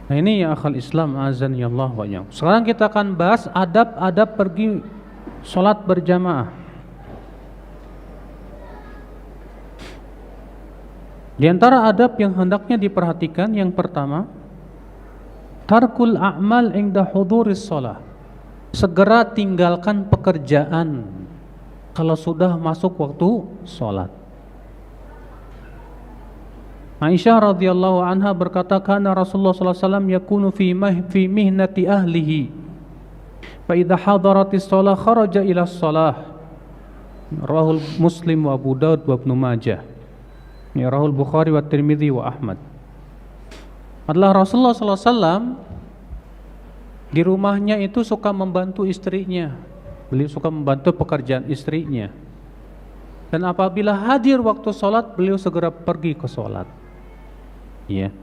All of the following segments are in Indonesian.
Nah ini ya akhal Islam azan ya Allah wa iyyakum. Sekarang kita akan bahas adab-adab pergi sholat berjamaah. Di antara adab yang hendaknya diperhatikan, yang pertama, tarkul a'mal inda huduris shalah. Segera tinggalkan pekerjaan kalau sudah masuk waktu sholat. Aisyah radhiyallahu anha berkata, kana Rasulullah sallallahu alaihi wasallam yakunu fi mihnati ahlihi. Fa idza hadaratis shalah kharaja ila shalah. Rahul Muslim wa Abu Daud wa Ibnu Majah. Ya, Rahul Bukhari wa Tirmidzi wa Ahmad. Adalah Rasulullah sallallahu alaihi wasallam di rumahnya itu suka membantu istrinya. Beliau suka membantu pekerjaan istrinya. Dan apabila hadir waktu sholat, beliau segera pergi ke sholat. Iya.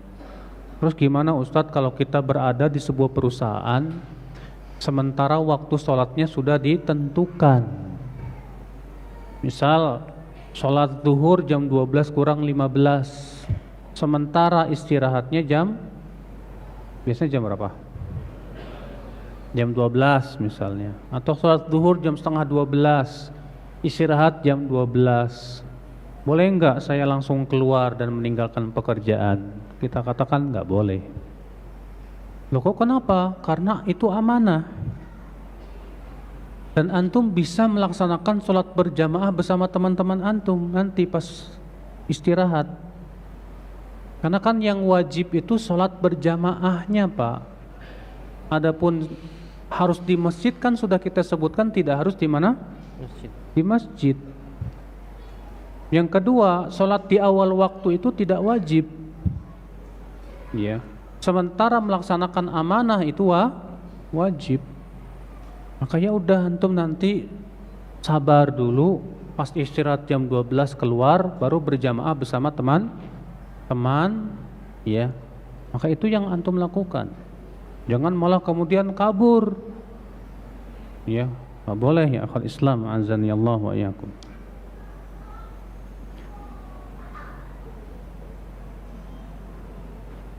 Terus gimana Ustadz kalau kita berada di sebuah perusahaan sementara waktu sholatnya sudah ditentukan? Misal sholat zuhur jam 12 kurang 15, sementara istirahatnya biasanya jam berapa? Jam 12 misalnya. Atau sholat zuhur jam setengah 12, istirahat jam 12. Boleh enggak saya langsung keluar dan meninggalkan pekerjaan? Kita katakan enggak boleh. Loh kok kenapa? Karena itu amanah. Dan antum bisa melaksanakan sholat berjamaah bersama teman-teman antum nanti pas istirahat. Karena kan yang wajib itu sholat berjamaahnya Pak. Adapun harus di masjid kan sudah kita sebutkan, tidak harus di mana? Masjid. Di masjid. Yang kedua, sholat di awal waktu itu tidak wajib. Ya. Sementara melaksanakan amanah itu wajib. Makanya udah antum nanti sabar dulu, pas istirahat jam 12 keluar baru berjamaah bersama teman-teman, ya. Maka itu yang antum lakukan. Jangan malah kemudian kabur. Ya, enggak boleh ya akhal Islam azani Allah wa iyyakum.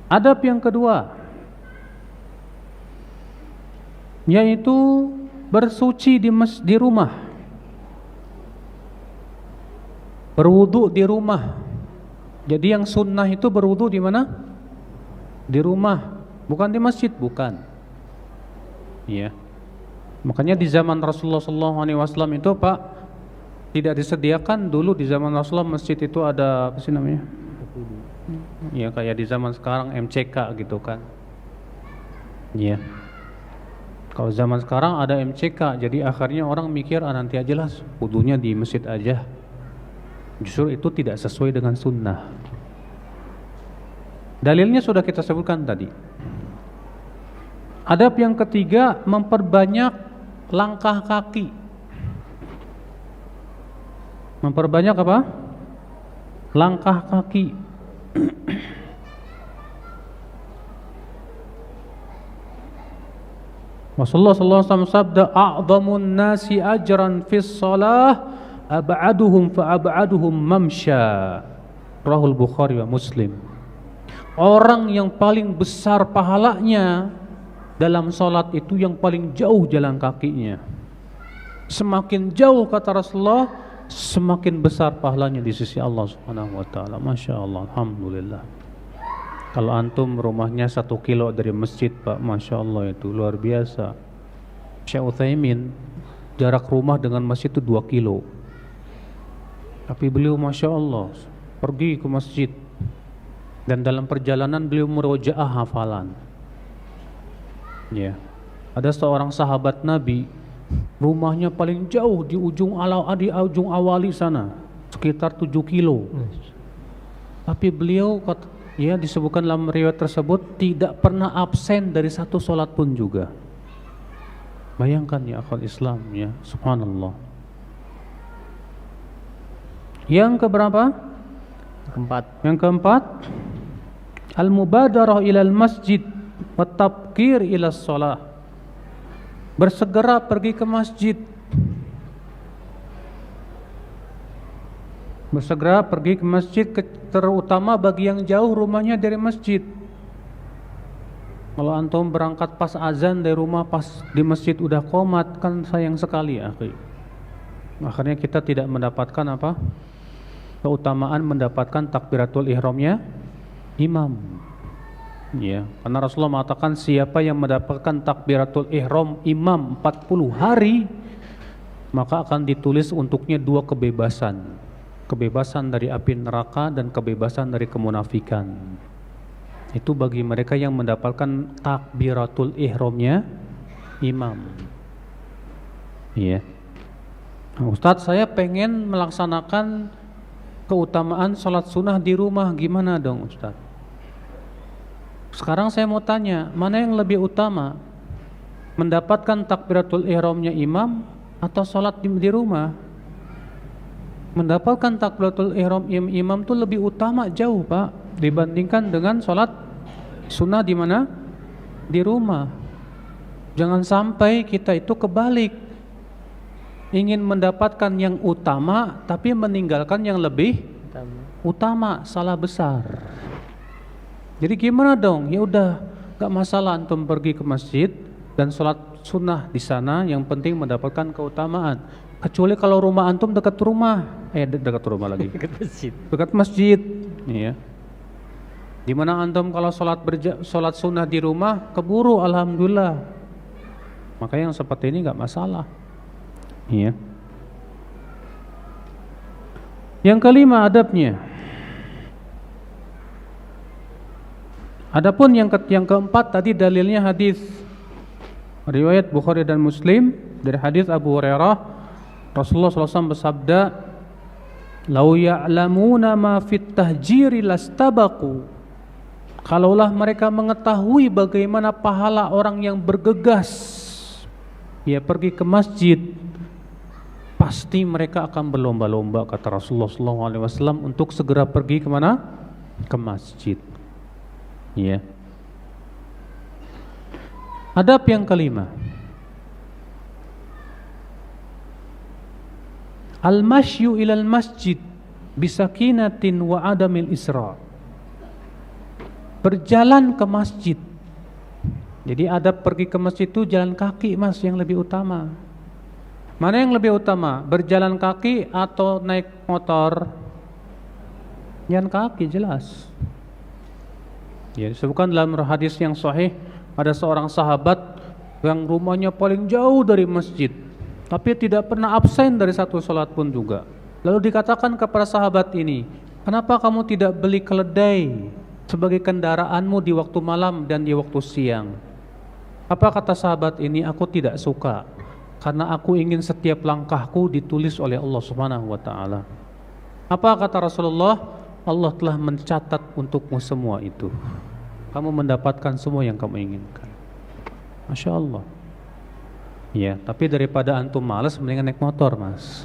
Adab yang kedua yaitu bersuci di rumah, berwudu di rumah. Jadi yang sunnah itu berwudu di mana? Di rumah, bukan di masjid, bukan. Iya. Makanya di zaman Rasulullah SAW itu Pak tidak disediakan dulu di zaman Rasulullah masjid itu ada apa sih namanya? Ya kayak di zaman sekarang MCK gitu kan. Iya. Kalau zaman sekarang ada MCK, jadi akhirnya orang mikir nanti aja lah wudunya di masjid aja. Justru itu tidak sesuai dengan sunnah. Dalilnya sudah kita sebutkan tadi. Adab yang ketiga, memperbanyak langkah kaki. Memperbanyak apa? Langkah kaki. Rasulullah SAW sabda, a'zamun nasi ajran fis shalah ab'aduhum fa ab'aduhum mamsha. Rahul Bukhari wa Muslim. Orang yang paling besar pahalanya dalam salat itu yang paling jauh jalan kakinya. Semakin jauh kata Rasulullah, semakin besar pahalanya di sisi Allah Subhanahu wa taala. Masya Allah, alhamdulillah. Kalau antum rumahnya 1 kilo dari masjid Pak, Masya Allah itu luar biasa. Syekh Utsaimin jarak rumah dengan masjid itu 2 kilo. Tapi beliau Masya Allah pergi ke masjid, dan dalam perjalanan beliau murojaah hafalan. Ya. Ada seorang sahabat Nabi, rumahnya paling jauh di ujung awali sana, sekitar 7 kilo. Tapi beliau ya disebutkan dalam riwayat tersebut tidak pernah absen dari satu sholat pun juga. Bayangkan ya akhwat Islam ya, subhanallah. Yang keberapa? Yang keempat, al-mubadarah ilal masjid wa tabkir ila shalah. Bersegera pergi ke masjid. Bersegera pergi ke masjid, terutama bagi yang jauh rumahnya dari masjid. Kalau antum berangkat pas azan dari rumah, pas di masjid udah qomat, kan sayang sekali ya, akhi. Akhirnya kita tidak mendapatkan apa? Keutamaan mendapatkan takbiratul ihramnya imam. Ya, karena Rasulullah mengatakan siapa yang mendapatkan takbiratul ihram imam 40 hari, maka akan ditulis untuknya 2 kebebasan. Kebebasan dari api neraka dan kebebasan dari kemunafikan. Itu bagi mereka yang mendapatkan takbiratul ihramnya imam. Iya. Nah, Ustadz, saya pengen melaksanakan keutamaan sholat sunnah di rumah, gimana dong Ustadz? Sekarang saya mau tanya, mana yang lebih utama? Mendapatkan takbiratul ihramnya imam atau sholat di rumah? Mendapatkan takbiratul ihram imam itu lebih utama jauh, Pak, dibandingkan dengan sholat sunnah di mana? Di rumah. Jangan sampai kita itu kebalik, ingin mendapatkan yang utama tapi meninggalkan yang lebih utama, salah besar. Jadi gimana dong? Ya udah, gak masalah antum pergi ke masjid dan sholat sunnah di sana, yang penting mendapatkan keutamaan. Kecuali kalau rumah antum dekat rumah, dekat rumah lagi, dekat masjid, ya. Dimana antum kalau sholat sunnah di rumah keburu, alhamdulillah. Maka yang seperti ini nggak masalah, ya. Yang kelima adabnya. Adapun yang keempat tadi dalilnya hadis riwayat Bukhari dan Muslim dari hadis Abu Hurairah. Rasulullah SAW bersabda, "Lau ya'lamuna ma fit tahjiri lastabaqu." Kalaulah mereka mengetahui bagaimana pahala orang yang bergegas ya pergi ke masjid, pasti mereka akan berlomba-lomba, kata Rasulullah SAW, untuk segera pergi kemana? Ke masjid. Ya. Adab yang kelima, al-mashyu ilal masjid bisakinatin wa adamil isra. Berjalan ke masjid. Jadi adab pergi ke masjid itu jalan kaki, Mas, yang lebih utama. Mana yang lebih utama? Berjalan kaki atau naik motor? Jalan kaki, jelas. Ya, disebutkan dalam hadis yang sahih, ada seorang sahabat yang rumahnya paling jauh dari masjid, tapi tidak pernah absen dari satu salat pun juga. Lalu dikatakan kepada sahabat ini, "Kenapa kamu tidak beli keledai sebagai kendaraanmu di waktu malam dan di waktu siang?" Apa kata sahabat ini? "Aku tidak suka, karena aku ingin setiap langkahku ditulis oleh Allah Subhanahu wa taala." Apa kata Rasulullah? Allah telah mencatat untukmu semua itu. Kamu mendapatkan semua yang kamu inginkan. Masya Allah. Ya, tapi daripada antum malas, mendingan naik motor, Mas.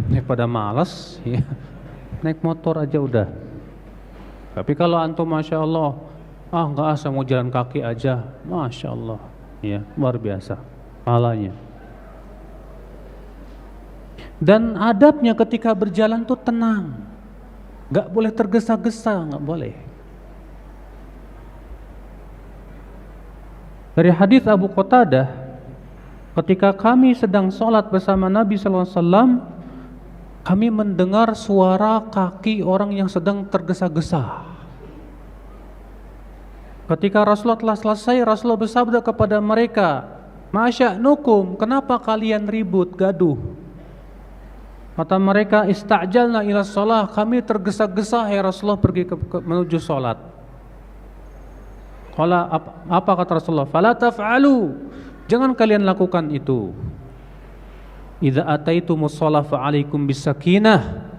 Daripada malas, ya, naik motor aja udah. Tapi kalau antum Masya Allah, enggak, saya mau jalan kaki aja, Masya Allah, ya, luar biasa pahalanya. Dan adabnya ketika berjalan tuh tenang, gak boleh tergesa-gesa, gak boleh. Dari hadis Abu Qatadah, ketika kami sedang sholat bersama Nabi SAW, kami mendengar suara kaki orang yang sedang tergesa-gesa. Ketika Rasulullah telah selesai, Rasulullah bersabda kepada mereka, "Masya'nukum, kenapa kalian ribut, gaduh?" Kata mereka, "Ista'jalna ila shalah, kami tergesa-gesa ya Rasulullah pergi menuju sholat." Qala, apa kata Rasulullah? "Fala taf'alu, jangan kalian lakukan itu. Idza ataitumus shalah fa'alaikum bisakinah."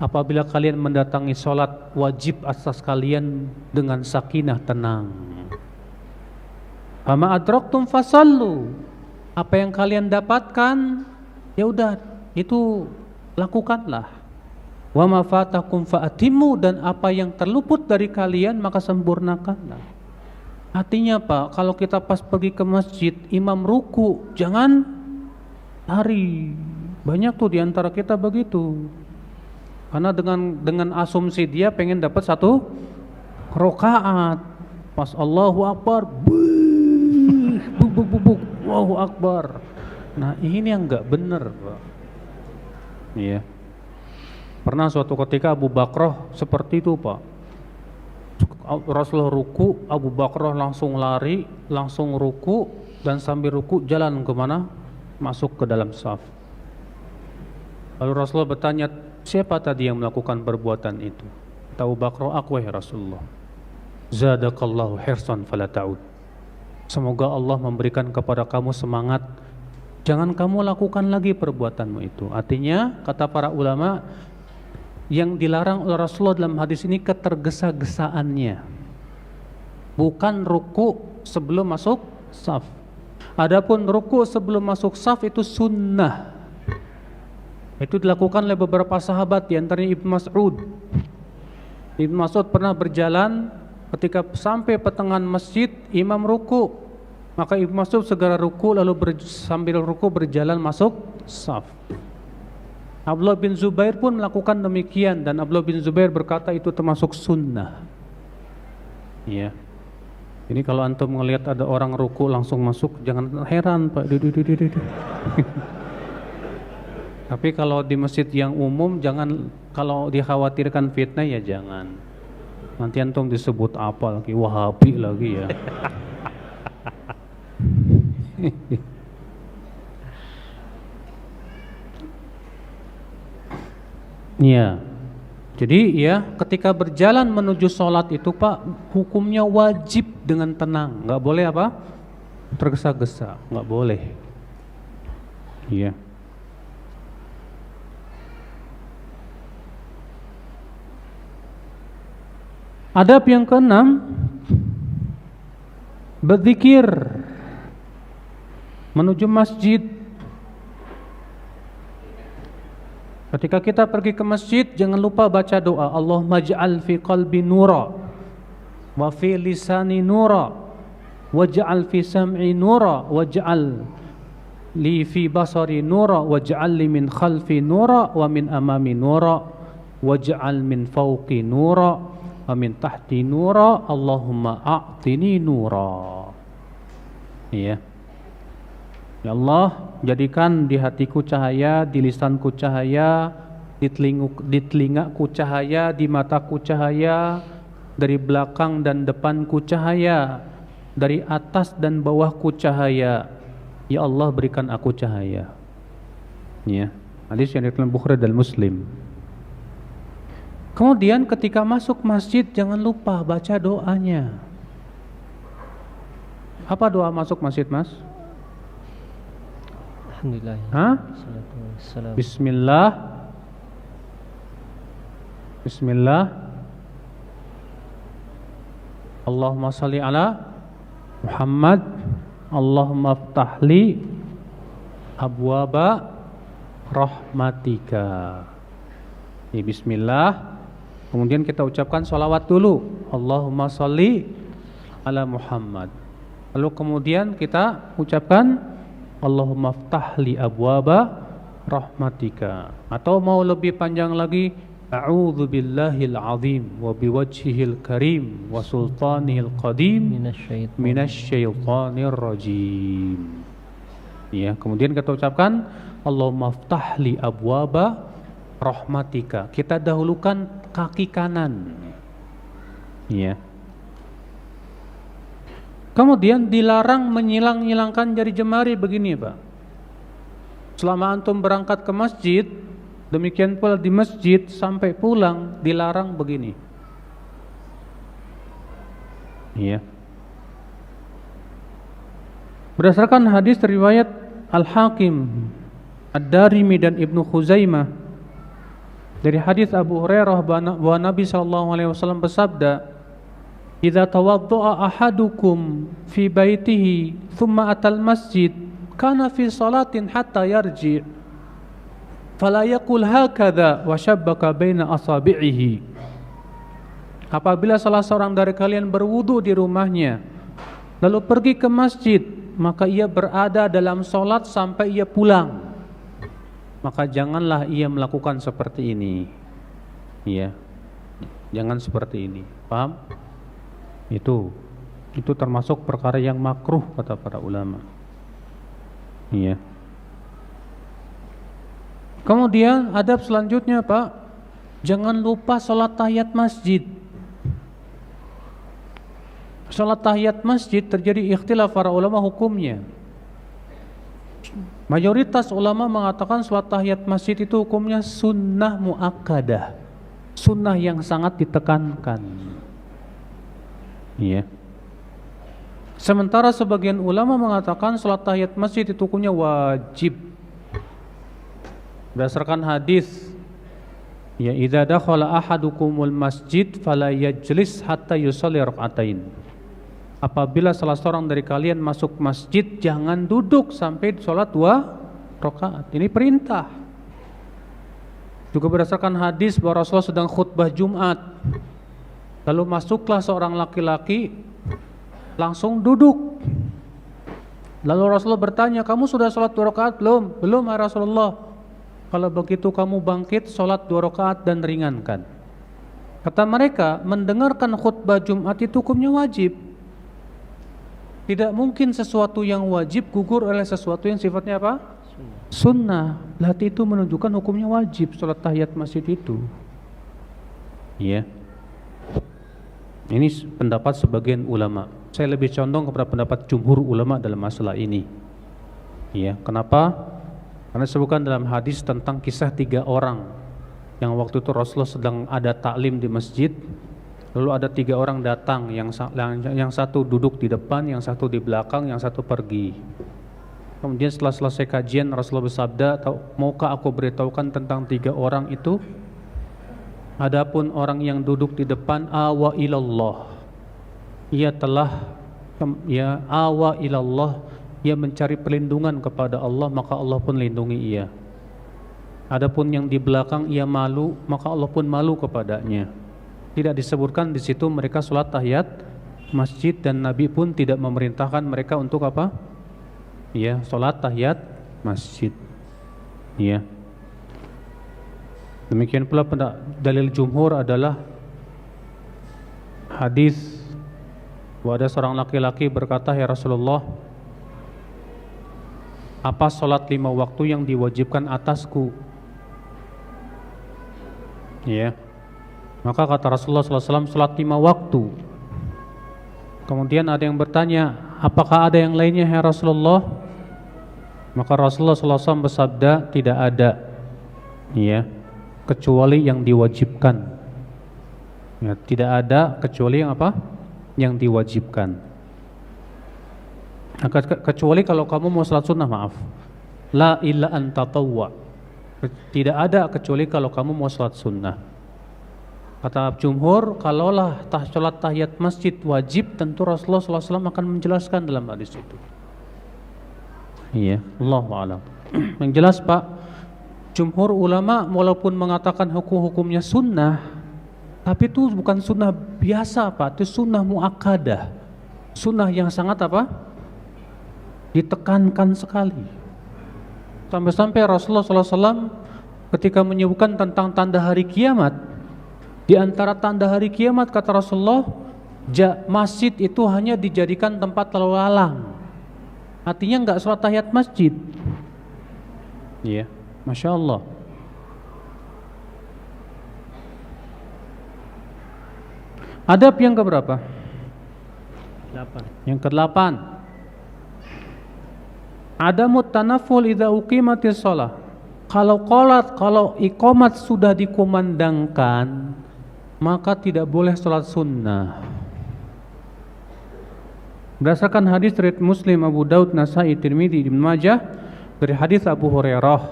Apabila kalian mendatangi sholat, wajib atas kalian dengan sakinah, tenang. Fama adraktum fasallu, apa yang kalian dapatkan, ya udah, itu lakukanlah. Wa ma fatakum fa'atimu, dan apa yang terluput dari kalian maka sempurnakanlah. Artinya Pak, kalau kita pas pergi ke masjid, imam ruku, jangan lari. Banyak tuh diantara kita begitu. Karena dengan asumsi dia pengen dapat 1 rakaat. Pas Allahu Akbar, buk buk buk buk, Allahu Akbar. Nah ini yang nggak benar, Pak. Iya. Pernah suatu ketika Abu Bakrah seperti itu, Pak. Rasulullah ruku, Abu Bakrah langsung lari, langsung ruku, dan sambil ruku jalan kemana? Masuk ke dalam saf. Lalu Rasulullah bertanya, siapa tadi yang melakukan perbuatan itu? Abu Bakrah, aku ya Rasulullah. Zadakallahu hirsan fala ta'ud. Semoga Allah memberikan kepada kamu semangat, jangan kamu lakukan lagi perbuatanmu itu. Artinya kata para ulama, yang dilarang oleh Rasulullah dalam hadis ini ketergesa-gesaannya, bukan ruku sebelum masuk saf. Adapun ruku sebelum masuk saf itu sunnah. Itu dilakukan oleh beberapa sahabat, di antaranya Ibnu Mas'ud. Ibnu Mas'ud pernah berjalan, ketika sampai pertengahan masjid, imam ruku, maka Ibnu Mas'ud segera ruku, lalu sambil ruku berjalan masuk saf. Abdullah bin Zubair pun melakukan demikian, dan Abdullah bin Zubair berkata itu termasuk sunnah. Ya. Ini kalau antum melihat ada orang ruku langsung masuk, jangan heran, Pak. Tapi kalau di masjid yang umum, jangan, kalau dikhawatirkan fitnah ya jangan. Nanti antum disebut apa lagi, Wahabi lagi ya. Ya. Jadi ya, ketika berjalan menuju sholat itu, Pak, hukumnya wajib dengan tenang, nggak boleh apa? Tergesa-gesa, nggak boleh. Iya. Adab yang keenam, berzikir menuju masjid. Ketika kita pergi ke masjid, jangan lupa baca doa, Allahumma ja'al fi qalbi nura, wa fi lisani nura, waj'al fi sam'i nura, waj'al li fi basari nura, waj'al li min khalfi nura, wa min amami nura, waj'al min fawqi nura, wa min tahti nura, Allahumma a'tini nura. Iya. Ya Allah, jadikan di hatiku cahaya, di lisanku cahaya, di telingaku cahaya, di mataku cahaya, dari belakang dan depanku cahaya, dari atas dan bawahku cahaya. Ya Allah, berikan aku cahaya. Ya, hadis yang diriwayatkan Bukhari dan Muslim. Kemudian ketika masuk masjid, jangan lupa baca doanya. Apa doa masuk masjid, Mas? Alhamdulillah. Bismillah. Bismillah. Allahumma salli ala Muhammad. Allahumma ftahli abwaba rahmatika. Ini bismillah. Kemudian kita ucapkan sholawat dulu. Allahumma salli ala Muhammad. Lalu kemudian kita ucapkan Allahumma ftahli abwaba rahmatika. Atau mau lebih panjang lagi, a'udzu billahil azim wa biwajhihil karim wa sultanihil qadim minasyaitonir rajim. Ya, kemudian kita ucapkan Allahumma ftahli abwaba rahmatika. Kita dahulukan kaki kanan. Ya. Kemudian dilarang menyilang-nyilangkan jari jemari begini, Pak. Selama antum berangkat ke masjid, demikian pula di masjid sampai pulang dilarang begini. Iya. Berdasarkan hadis riwayat Al-Hakim, Ad-Darimi dan Ibnu Khuzaimah dari hadis Abu Hurairah bahwa Nabi SAW bersabda, "Idza tawadda'a ahadukum fi baitihi thumma atal masjid kana fi salatin hatta yarji' fala yaqul hakadha wa shabbaka baina asabi'ihi." Apabila salah seorang dari kalian berwudu di rumahnya lalu pergi ke masjid, maka ia berada dalam salat sampai ia pulang, maka janganlah ia melakukan seperti ini. Iya. Jangan seperti ini. Paham? Itu. Itu termasuk perkara yang makruh kata para ulama. Iya. Kemudian adab selanjutnya Pak, jangan lupa sholat tahiyat masjid. Sholat tahiyat masjid terjadi ikhtilaf para ulama hukumnya. Mayoritas ulama mengatakan sholat tahiyat masjid itu hukumnya sunnah muakkadah, sunnah yang sangat ditekankan. Iya. Sementara sebagian ulama mengatakan sholat tahiyat masjid itu hukumnya wajib. Berdasarkan hadis, ya idza dakhala ahadukumul masjid fala yajlis hatta yusalli rak'atain. Apabila salah seorang dari kalian masuk masjid, jangan duduk sampai sholat 2 rakaat. Ini perintah. Juga berdasarkan hadis bahwa Rasulullah sedang khutbah Jumat, lalu masuklah seorang laki-laki, langsung duduk. Lalu Rasulullah bertanya, kamu sudah sholat 2 rakaat belum? Belum ya Rasulullah. Kalau begitu kamu bangkit sholat 2 rakaat dan ringankan. Kata mereka, mendengarkan khutbah Jumat itu hukumnya wajib. Tidak mungkin sesuatu yang wajib gugur oleh sesuatu yang sifatnya apa? Sunnah. Berarti itu menunjukkan hukumnya wajib sholat tahiyat masjid itu. Iya. Ini pendapat sebagian ulama. Saya lebih condong kepada pendapat jumhur ulama dalam masalah ini. Iya. Kenapa? Karena disebutkan dalam hadis tentang kisah 3 orang yang waktu itu Rasulullah sedang ada taklim di masjid. Lalu ada 3 orang datang, yang satu duduk di depan, yang satu di belakang, yang satu pergi. Kemudian setelah selesai kajian Rasulullah bersabda, maukah aku beritahukan tentang 3 orang itu? Adapun orang yang duduk di depan, awa ilallah, ia telah awa ilallah, ia mencari perlindungan kepada Allah, maka Allah pun lindungi ia. Adapun yang di belakang, ia malu, maka Allah pun malu kepadanya. Tidak disebutkan di situ mereka sholat tahiyat masjid, dan Nabi pun tidak memerintahkan mereka untuk apa? Ya, sholat tahiyat masjid. Ya. Demikian pula dalil jumhur adalah hadis bahwa ada seorang laki-laki berkata, ya Rasulullah, apa sholat 5 waktu yang diwajibkan atasku? Ya. Maka kata Rasulullah SAW, sholat 5 waktu. Kemudian ada yang bertanya, apakah ada yang lainnya ya Rasulullah? Maka Rasulullah SAW bersabda, tidak ada, ya, kecuali yang diwajibkan. Ya, tidak ada kecuali yang apa? Yang diwajibkan. Kecuali kalau kamu mau sholat sunnah, maaf. La illa an tatawwa. Tidak ada kecuali kalau kamu mau sholat sunnah. Kata jumhur, kalaulah sholat tahiyat masjid wajib, tentu Rasulullah SAW akan menjelaskan dalam hadis itu. Iya, Allahu a'lam. Yang jelas Pak, jumhur ulama walaupun mengatakan hukum-hukumnya sunnah, tapi itu bukan sunnah biasa Pak, itu sunnah muakkadah, sunnah yang sangat apa? Ditekankan sekali. Sampai-sampai Rasulullah SAW ketika menyebutkan tentang tanda hari kiamat, di antara tanda hari kiamat kata Rasulullah, masjid itu hanya dijadikan tempat lalu lalang. Artinya enggak sholat tahiyat masjid. Iya, Masya Allah. Adab yang keberapa? 8. Yang ke-8. Adamut tanaful idza uqimatis shalah. Kalau iqamat sudah dikumandangkan, maka tidak boleh sholat sunnah. Berdasarkan hadis riwayat Muslim, Abu Daud, Nasai, Tirmidzi, Ibnu Majah dari hadis Abu Hurairah,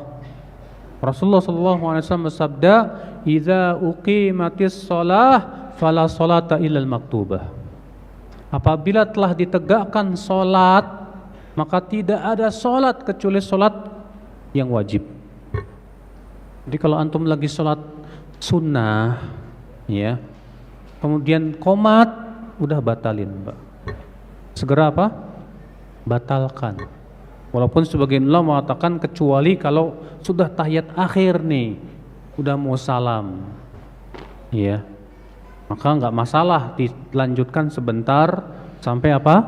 Rasulullah SAW bersabda, "Idza uqimatis shalah fala sholata illal maktubah." Apabila telah ditegakkan sholat, maka tidak ada sholat kecuali sholat yang wajib. Jadi kalau antum lagi sholat sunnah, ya, kemudian qomat, udah batalin, Mbak. Segera apa? Batalkan. Walaupun sebagian ulama mengatakan kecuali kalau sudah tahiyat akhir nih, udah mau salam, ya, maka nggak masalah dilanjutkan sebentar sampai apa?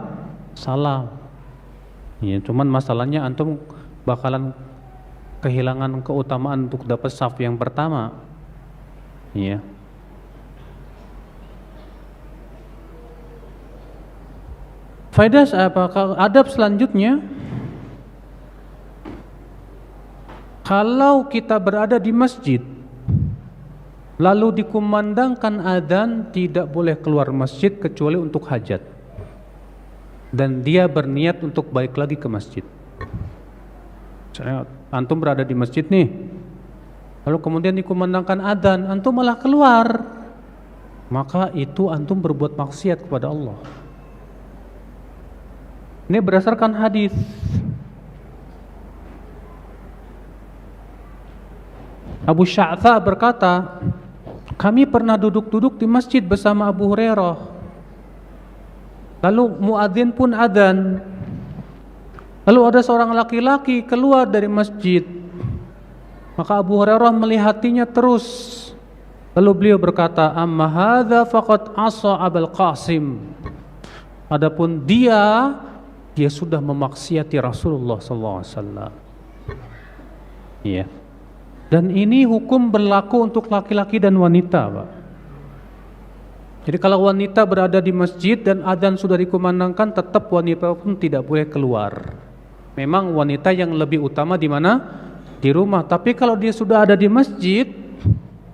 Salam. Ya, cuman masalahnya antum bakalan kehilangan keutamaan untuk dapat saf yang pertama. Ya. Faedah apa? Adab selanjutnya, kalau kita berada di masjid lalu dikumandangkan adzan, tidak boleh keluar masjid kecuali untuk hajat, dan dia berniat untuk balik lagi ke masjid. Misalnya antum berada di masjid nih, lalu kemudian dikumandangkan adzan, antum malah keluar, maka itu antum berbuat maksiat kepada Allah. Ini berdasarkan hadis. Abu Sya'tha berkata, kami pernah duduk-duduk di masjid bersama Abu Hurairah. Lalu muadzin pun adzan. Lalu ada seorang laki-laki keluar dari masjid. Maka Abu Hurairah melihatinya terus. Lalu beliau berkata, amma hadza faqad asa Abul Qasim. Adapun dia sudah memaksiati Rasulullah sallallahu alaihi wasallam. Iya. Dan ini hukum berlaku untuk laki-laki dan wanita, Pak. Jadi kalau wanita berada di masjid dan adzan sudah dikumandangkan, tetap wanita pun tidak boleh keluar. Memang wanita yang lebih utama di mana? Di rumah. Tapi kalau dia sudah ada di masjid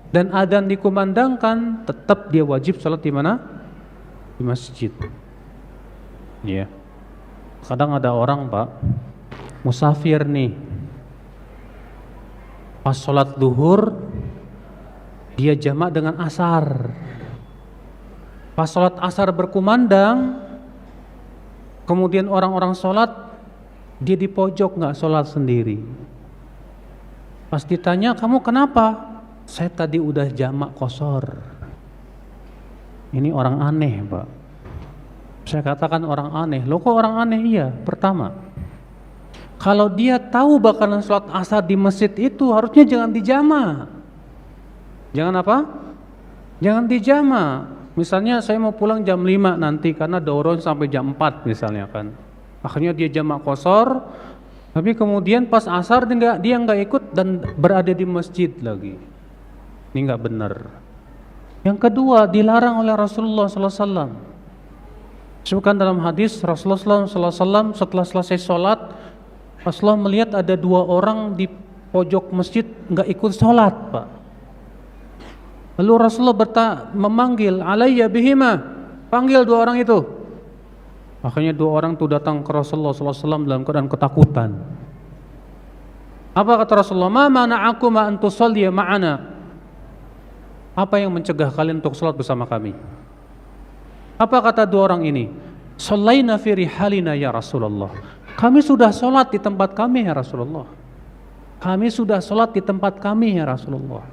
dan adzan dikumandangkan, tetap dia wajib salat di mana? Di masjid. Iya. Kadang ada orang, Pak, musafir nih, pas sholat zuhur dia jamak dengan asar. Pas sholat asar berkumandang, kemudian orang-orang sholat, dia di pojok nggak sholat sendiri. Pas ditanya, kamu kenapa? Saya tadi udah jamak qashar. Ini orang aneh, Pak. Saya katakan orang aneh. Loh, kok orang aneh? Iya. Pertama, kalau dia tahu bakalan sholat asar di masjid itu, harusnya jangan dijama. Jangan apa? Jangan dijama. Misalnya saya mau pulang jam 5 nanti karena dauron sampai jam 4 misalnya kan. Akhirnya dia jamak qashar, tapi kemudian pas asar dia nggak ikut dan berada di masjid lagi. Ini nggak benar. Yang kedua, dilarang oleh Rasulullah sallallahu alaihi wasallam. Sebutkan dalam hadis, Rasulullah SAW setelah selesai sholat, Rasulullah melihat ada 2 orang di pojok masjid nggak ikut sholat, Pak. Lalu Rasulullah memanggil, alayya bihima, panggil 2 orang itu. Akhirnya 2 orang itu datang ke Rasulullah SAW dalam keadaan ketakutan. Apa kata Rasulullah? Ma mana'akum an tusalliya ma'ana. Apa yang mencegah kalian untuk sholat bersama kami? Apa kata 2 orang ini? Shallaina fi rihalina ya Rasulullah. Kami sudah sholat di tempat kami ya Rasulullah. Kami sudah sholat di tempat kami ya Rasulullah.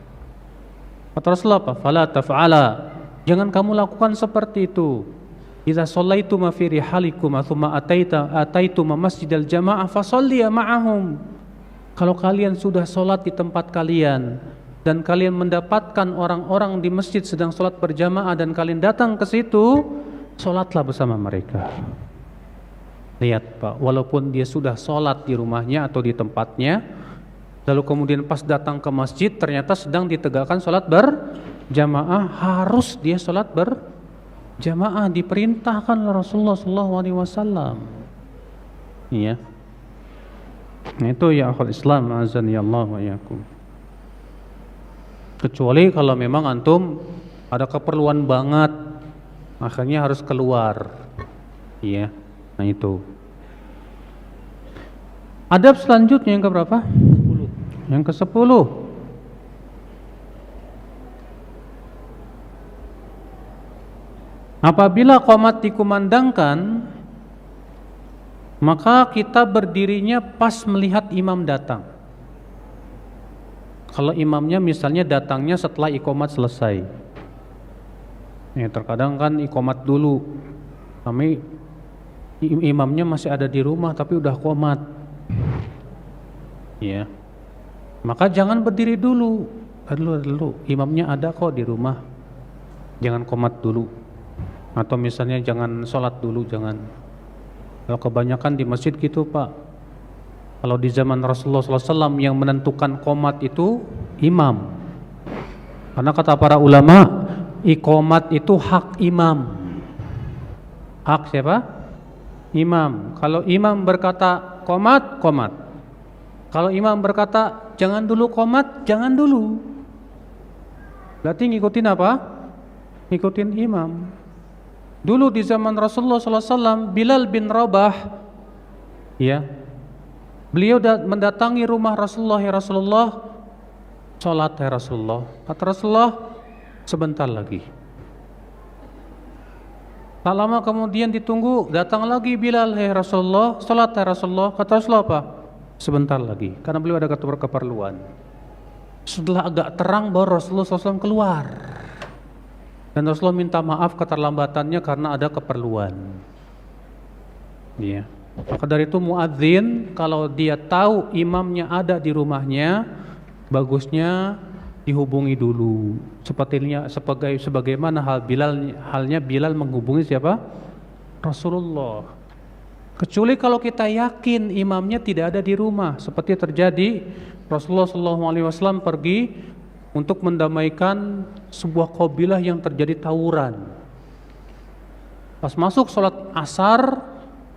Kata Rasulullah apa? Fala taf'ala. Jangan kamu lakukan seperti itu. Idza shallaituma fi rihalikum tsumma ataitum masjidal jamaah fasholliya ma'ahum. Kalau kalian sudah sholat di tempat kalian dan kalian mendapatkan orang-orang di masjid sedang sholat berjamaah dan kalian datang ke situ, sholatlah bersama mereka. Lihat, Pak, walaupun dia sudah sholat di rumahnya atau di tempatnya, lalu kemudian pas datang ke masjid ternyata sedang ditegakkan sholat berjamaah, harus dia sholat berjamaah, diperintahkan oleh Rasulullah SAW. Iya. Nah itu ya akhul Islam, azan ya Allah wa yakum. Kecuali kalau memang antum ada keperluan banget, akhirnya harus keluar. Iya, nah itu. Adab selanjutnya yang keberapa? 10. Yang ke-10. Apabila qomat dikumandangkan, maka kita berdirinya pas melihat imam datang. Kalau imamnya misalnya datangnya setelah iqomat selesai, ya terkadang kan iqomat dulu, kami imamnya masih ada di rumah tapi udah qomat, ya maka jangan berdiri dulu, imamnya ada kok di rumah, jangan qomat dulu. Atau misalnya jangan sholat dulu, jangan. Kalau kebanyakan di masjid gitu Pak. Kalau di zaman Rasulullah SAW yang menentukan qomat itu imam. Karena kata para ulama, iqomat itu hak imam. Hak siapa? Imam. Kalau imam berkata qomat, qomat. Kalau imam berkata jangan dulu qomat, jangan dulu. Berarti ngikutin apa? Ngikutin imam. Dulu di zaman Rasulullah SAW, Bilal bin Rabah, ya, beliau mendatangi rumah Rasulullah, ya Rasulullah, sholat ya Rasulullah. Kata Rasulullah, sebentar lagi. Tak lama kemudian ditunggu, datang lagi Bilal, ya Rasulullah, sholat ya Rasulullah. Kata Rasulullah apa? Sebentar lagi, karena beliau ada keperluan. Setelah agak terang baru Rasulullah SAW keluar. Dan Rasulullah minta maaf keterlambatannya karena ada keperluan. Ya. Maka dari itu muadzin kalau dia tahu imamnya ada di rumahnya, bagusnya dihubungi dulu. Sebagaimana halnya Bilal menghubungi siapa? Rasulullah. Kecuali kalau kita yakin imamnya tidak ada di rumah, seperti terjadi Rasulullah SAW pergi untuk mendamaikan sebuah kabilah yang terjadi tawuran. Pas masuk sholat asar,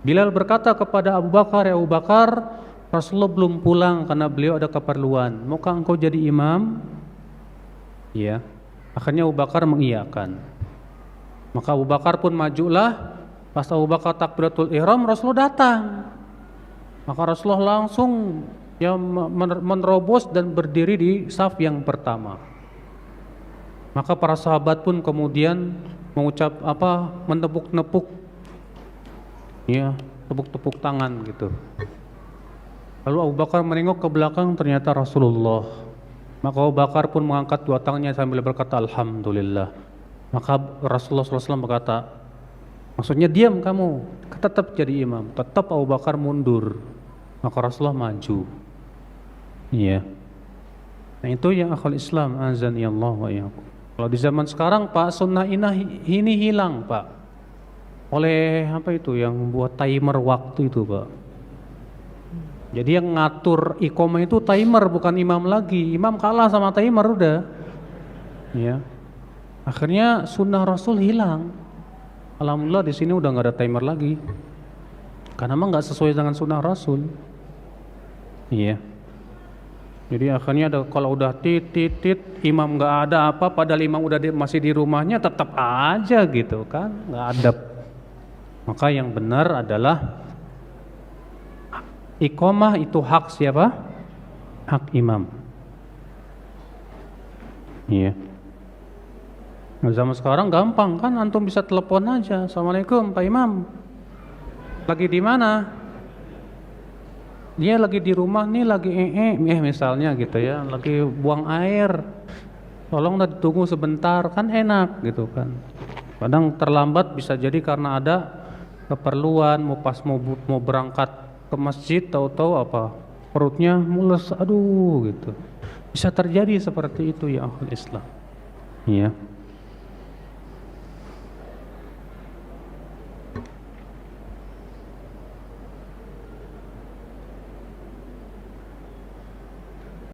Bilal berkata kepada Abu Bakar, ya Abu Bakar, Rasulullah belum pulang karena beliau ada keperluan. Maukah engkau jadi imam? Ya. Akhirnya Abu Bakar mengiyakan. Maka Abu Bakar pun majulah. Pas Abu Bakar takbiratul ihram, Rasulullah datang. Maka Rasulullah langsung menerobos dan berdiri di saf yang pertama. Maka para sahabat pun kemudian menepuk-nepuk, ya, tepuk-tepuk tangan gitu. Lalu Abu Bakar menengok ke belakang, ternyata Rasulullah. Maka Abu Bakar pun mengangkat dua tangannya sambil berkata Alhamdulillah. Maka Rasulullah SAW berkata, maksudnya diam kamu, tetap jadi imam. Tetap Abu Bakar mundur. Maka Rasulullah maju. Iya. Nah itu yang akhwal Islam, azani Allah wa iyyakum. Kalau di zaman sekarang Pak, sunnah ini hilang Pak. Oleh apa itu yang buat timer waktu itu Pak. Jadi yang ngatur iqamah itu timer, bukan imam lagi. Imam kalah sama timer udah. Ya. Akhirnya sunnah Rasul hilang. Alhamdulillah di sini udah nggak ada timer lagi. Karena memang nggak sesuai dengan sunnah Rasul. Iya. Jadi akhirnya kalau udah tit imam nggak ada apa, padahal imam udah masih di rumahnya, tetap aja gitu kan, nggak adab. Maka yang benar adalah iqamah itu hak siapa? Hak imam. Iya. Nah, zaman sekarang gampang kan, antum bisa telepon aja. Assalamualaikum Pak Imam, lagi di mana? Dia lagi di rumah nih, lagi misalnya gitu ya, lagi buang air. Tolong ditunggu sebentar, kan enak gitu kan. Kadang terlambat bisa jadi karena ada keperluan, mau berangkat ke masjid, tahu-tahu apa perutnya mules, aduh gitu. Bisa terjadi seperti itu ya ahlul Islam. Iya.